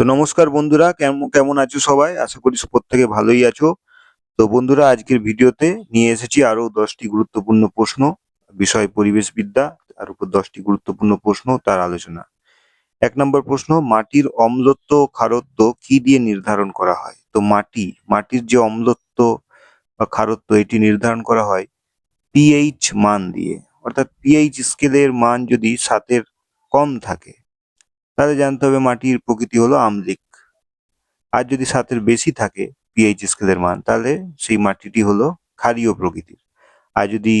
তো নমস্কার বন্ধুরা, কেমন কেমন আছো সবাই? আশা করি প্রত্যেকে ভালোই আছো। তো বন্ধুরা, আজকের ভিডিওতে নিয়ে এসেছি আরো 10টি গুরুত্বপূর্ণ প্রশ্ন, বিষয় পরিবেশবিদ্যা, তার উপর 10টি গুরুত্বপূর্ণ প্রশ্ন, তার আলোচনা। 1 নম্বর প্রশ্ন, মাটির অম্লত্ব ও ক্ষারত্ব কি দিয়ে নির্ধারণ করা হয়? তো মাটির যে অম্লত্ব বা ক্ষারত্ব, এটি নির্ধারণ করা হয় পিএইচ মান দিয়ে। অর্থাৎ পিএইচ স্কেলের মান যদি 7-এর কম থাকে, তাহলে জানতে হবে মাটির প্রকৃতি হলো আম্লিক। আর যদি 7-এর বেশি থাকে পিএইচ স্কেলের মান, তাহলে সেই মাটিটি হলো ক্ষারীয় প্রকৃতির। আর যদি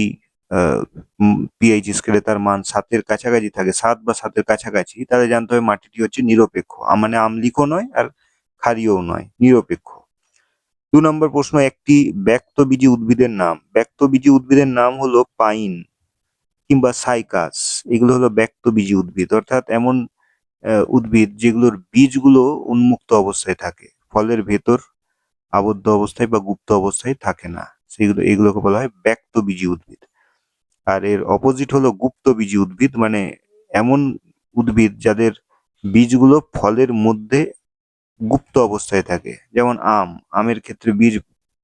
পিএইচ স্কেলে তার মান 7-এর কাছাকাছি থাকে, 7 বা 7-এর কাছাকাছি, তাহলে জানতে হবে মাটিটি হচ্ছে নিরপেক্ষ, মানে আম্লিকও নয় আর ক্ষারীয়ও নয়, নিরপেক্ষ। 2 নম্বর প্রশ্ন, একটি ব্যক্তবীজী উদ্ভিদের নাম। ব্যক্তবীজী উদ্ভিদের নাম হলো পাইন কিংবা সাইকাস। এগুলো হলো ব্যক্তবীজী উদ্ভিদ, অর্থাৎ এমন উদ্ভিদ যেগুলোর বীজগুলো উন্মুক্ত অবস্থায় থাকে, ফলের ভেতর আবদ্ধ অবস্থায় বা গুপ্ত অবস্থায় থাকে না। এগুলোকে বলা হয় ব্যক্তবীজী উদ্ভিদ। আর এর অপোজিট হলো গুপ্তবীজী উদ্ভিদ, মানে এমন উদ্ভিদ যাদের বীজগুলো ফলের মধ্যে গুপ্ত অবস্থায় থাকে। যেমন আমের ক্ষেত্রে বীজ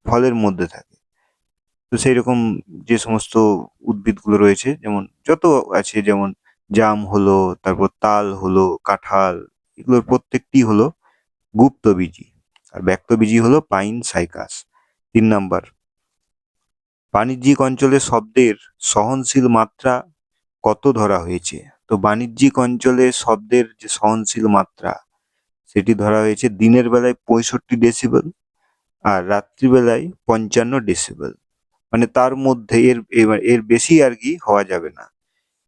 ফলের মধ্যে থাকে। তো সেই রকম যে সমস্ত উদ্ভিদগুলো রয়েছে, যেমন যত আছে, যেমন জাম হলো, তারপর তাল হলো, কাঁঠাল, এগুলোর প্রত্যেকটি হলো গুপ্তবীজী। আর ব্যক্তবীজী হলো পাইন, সাইকাস। 3 নম্বর, বাণিজ্যিক অঞ্চলে শব্দের সহনশীল মাত্রা কত ধরা হয়েছে? তো বাণিজ্যিক অঞ্চলে শব্দের যে সহনশীল মাত্রা, সেটি ধরা হয়েছে দিনের বেলায় 65 ডেসিবেল আর রাত্রিবেলায় 55 ডেসিবেল। মানে তার মধ্যে এর বেশি আর কি হওয়া যাবে না,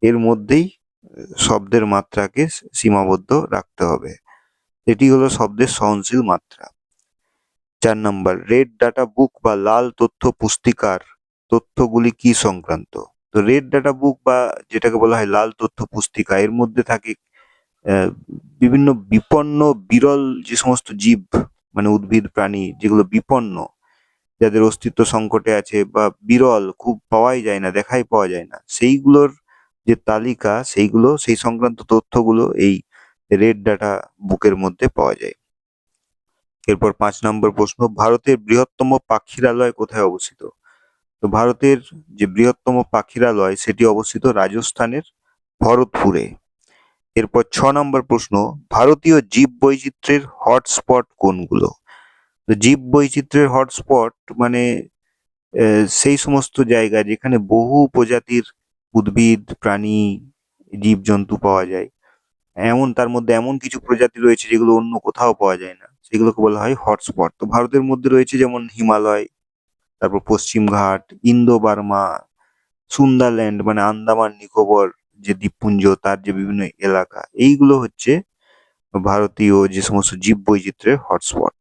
এর মধ্যেই শব্দের মাত্রাকে সীমাবদ্ধ রাখতে হবে। এটি হলো শব্দের সহনশীল মাত্রা। 4 নম্বর, রেড ডাটা বুক বা লাল তথ্য পুস্তিকার তথ্যগুলি কি সংক্রান্ত? তো রেড ডাটা বুক বা যেটাকে বলা হয় লাল তথ্য পুস্তিকা, এর মধ্যে থাকে বিভিন্ন বিপন্ন বিরল যে সমস্ত জীব, মানে উদ্ভিদ প্রাণী যেগুলো বিপন্ন, যাদের অস্তিত্ব সংকটে আছে বা বিরল, খুব পাওয়াই যায় না, দেখাই পাওয়া যায় না, সেইগুলোর যে তালিকা, সেই সংক্রান্ত তথ্যগুলো এই রেড ডাটা বুকের মধ্যে পাওয়া যায়। এরপর 5 নম্বর প্রশ্ন, ভারতের বৃহত্তম পাখিরালয় কোথায় অবস্থিত? তো ভারতের যে বৃহত্তম পাখিরালয়, সেটি অবস্থিত রাজস্থানের ভরতপুরে। এরপর 6 নম্বর প্রশ্ন, ভারতীয় জীব বৈচিত্র্যের হটস্পট কোনগুলো? তো জীব বৈচিত্র্যের হটস্পট মানে সেই সমস্ত জায়গা যেখানে বহু প্রজাতির উদ্ভিদ, প্রাণী, জীবজন্তু পাওয়া যায়। তার মধ্যে এমন কিছু প্রজাতি রয়েছে যেগুলো অন্য কোথাও পাওয়া যায় না, সেগুলোকে বলা হয় হটস্পট। তো ভারতের মধ্যে রয়েছে যেমন হিমালয়, তারপর পশ্চিমঘাট, ইন্দো বার্মা, সুন্দারল্যান্ড মানে আন্দামান নিকোবর যে দ্বীপপুঞ্জ, তার যে বিভিন্ন এলাকা, এইগুলো হচ্ছে ভারতীয় যে সমস্ত জীববৈচিত্র্যের হটস্পট।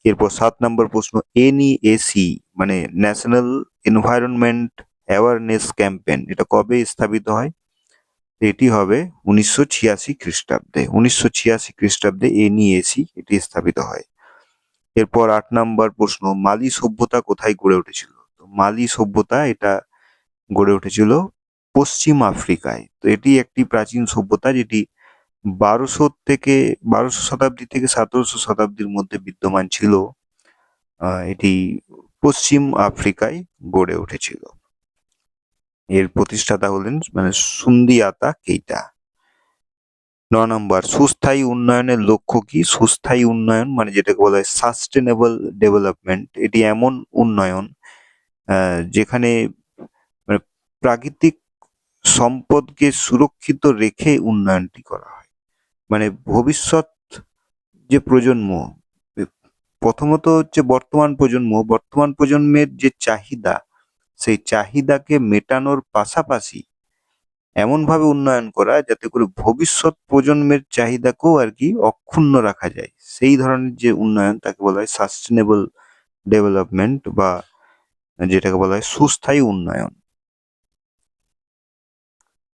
এরপর 7 নম্বর প্রশ্ন, এনইএসি মানে ন্যাশনাল এনভায়রনমেন্ট অ্যাওয়ারনেস ক্যাম্পেইন, এটা কবে স্থাপিত হয়? এটি হবে 1986 খ্রিস্টাব্দে। 1986 খ্রিস্টাব্দে এনইএসি এটি স্থাপিত হয়। এরপর 8 নম্বর প্রশ্ন, মালি সভ্যতা কোথায় গড়ে উঠেছিল? তো মালি সভ্যতা এটা গড়ে উঠেছিল পশ্চিম আফ্রিকায়। তো এটি একটি প্রাচীন সভ্যতা, যেটি 1200 শতাব্দী থেকে 1700 শতাব্দীর মধ্যে বিদ্যমান ছিল। এটি পশ্চিম আফ্রিকায় গড়ে উঠেছিল। এর প্রতিষ্ঠাতা হলেন মানে সুন্দিয়াতা কেইটা। 9 নম্বর, সুস্থায়ী উন্নয়নের লক্ষ্য কি? সুস্থায়ী উন্নয়ন মানে যেটাকে বলা হয় সাস্টেনেবল ডেভেলপমেন্ট, এটি এমন উন্নয়ন যেখানে মানে প্রাকৃতিক সম্পদকে সুরক্ষিত রেখে উন্নয়নটি করা হয়। মানে ভবিষ্যৎ যে প্রজন্ম, প্রথমত হচ্ছে বর্তমান প্রজন্মের যে চাহিদা, সেই চাহিদাকে মেটানোর পাশাপাশি এমনভাবে উন্নয়ন করা যাতে করে ভবিষ্যৎ প্রজন্মের চাহিদাকেও আর কি অক্ষুণ্ণ রাখা যায়, সেই ধরনের যে উন্নয়ন, তাকে বলা হয় সাস্টেনেবল ডেভেলপমেন্ট বা যেটাকে বলা হয় সুস্থায়ী উন্নয়ন।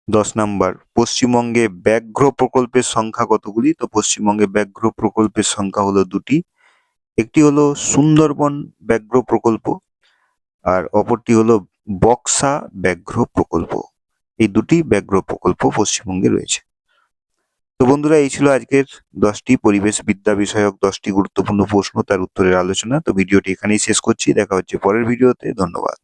10 নম্বর, পশ্চিমবঙ্গে ব্যাঘ্র প্রকল্পের সংখ্যা কতগুলি? তো পশ্চিমবঙ্গে ব্যাঘ্র প্রকল্পের সংখ্যা হলো 2টি। একটি হলো সুন্দরবন ব্যাঘ্র প্রকল্প, আর অপরটি হলো বক্সা ব্যাঘ্র প্রকল্প। এই 2টি ব্যাঘ্র প্রকল্প পশ্চিমবঙ্গে রয়েছে। তো বন্ধুরা, এই ছিল আজকের 10টি পরিবেশ বিদ্যা বিষয়ক 10টি গুরুত্বপূর্ণ প্রশ্ন তার উত্তরের আলোচনা। তো ভিডিওটি এখানেই শেষ করছি। দেখা হচ্ছে পরের ভিডিওতে। ধন্যবাদ।